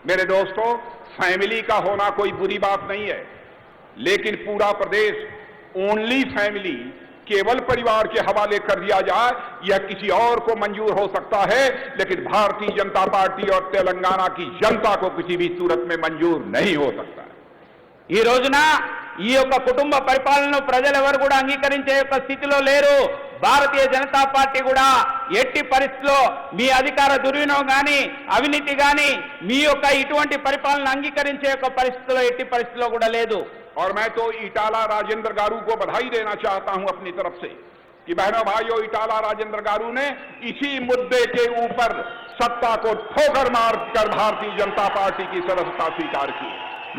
मेरे दोस्तों, फैमिली का होना कोई बुरी बात नहीं है, लेकिन पूरा प्रदेश ओनली फैमिली, केवल परिवार के हवाले कर दिया जाए, यह किसी और को मंजूर हो सकता है, लेकिन भारतीय जनता पार्टी और तेलंगाना की जनता को किसी भी सूरत में मंजूर नहीं हो सकता। ఈ రోజున ఈ యొక్క కుటుంబ పరిపాలనను ప్రజలెవరు కూడా అంగీకరించే యొక్క స్థితిలో లేరు. భారతీయ జనతా పార్టీ కూడా ఎట్టి పరిస్థితిలో మీ అధికార దుర్వినియోగం గాని అవినీతి గాని మీ యొక్క ఇటువంటి పరిపాలన అంగీకరించే యొక్క పరిస్థితిలో ఎట్టి పరిస్థితిలో కూడా లేదు. और मैं तो इटाला राजेंद्र गारू को बधाई देना चाहता हूं अपनी तरफ से कि बहनों भाइयों, इटाला राजेंद्र गारू ने इसी मुद्दे के ऊपर सत्ता को ठोकर मारकर भारतीय जनता पार्टी की सदस्यता स्वीकार की।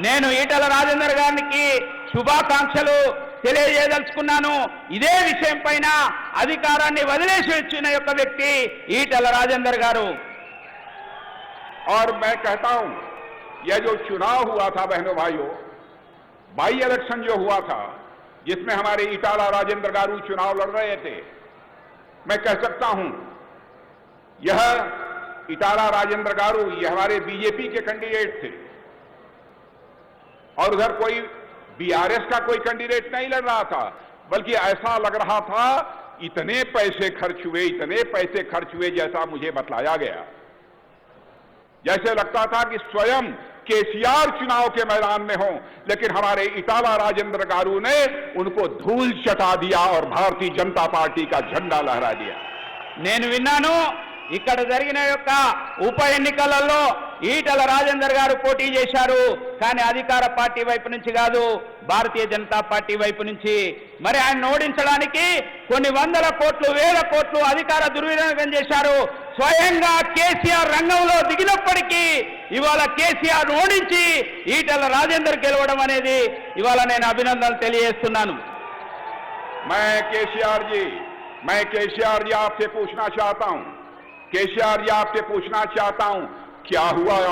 నేను ఈటల రాజేందర్ గారికి శుభాకాంక్షలు తెలియజేయదలుచుకున్నాను. ఇదే విషయం పైన అధికారాన్ని వదిలేసి వచ్చిన యొక్క వ్యక్తి ఈటల రాజేందర్ గారు. और मैं कहता हूं, यह जो चुनाव हुआ था बहनों भाइयों, बाई इलेक्शन जो हुआ था जिसमें हमारे इटाला राजेंद्र गारू चुनाव लड़ रहे थे, मैं कह सकता हूं यह इटाला राजेंद्र गारू ये हमारे बीजेपी के कैंडिडेट थे और उधर कोई बीआरएस का कोई कैंडिडेट नहीं लड़ रहा था, बल्कि ऐसा लग रहा था इतने पैसे खर्च हुए जैसा मुझे बतलाया गया, जैसे लगता था कि स्वयं केसीआर चुनाव के मैदान में हो, लेकिन हमारे इटाला राजेंद्र गारू ने उनको धूल चटा दिया और भारतीय जनता पार्टी का झंडा लहरा दिया। నేను విన్నాను ఇక్కడ జరిగిన యొక్క ఉప ఎన్నికలలో ఈటల రాజేందర్ గారు పోటీ చేశారు, కానీ అధికార పార్టీ వైపు నుంచి కాదు, భారతీయ జనతా పార్టీ వైపు నుంచి. మరి ఆయన ఓడించడానికి కొన్ని వందల కోట్లు వేల కోట్లు అధికార దుర్వినియోగం చేశారు. స్వయంగా కేసీఆర్ రంగంలో దిగినప్పటికీ ఇవాళ కేసీఆర్ ఓడించి ఈటల రాజేందర్ గెలవడం అనేది ఇవాళ నేను అభినందనలు తెలియజేస్తున్నాను. मैं केसीआर जी आपसे पूछना चाहता हूं, क्या हुआ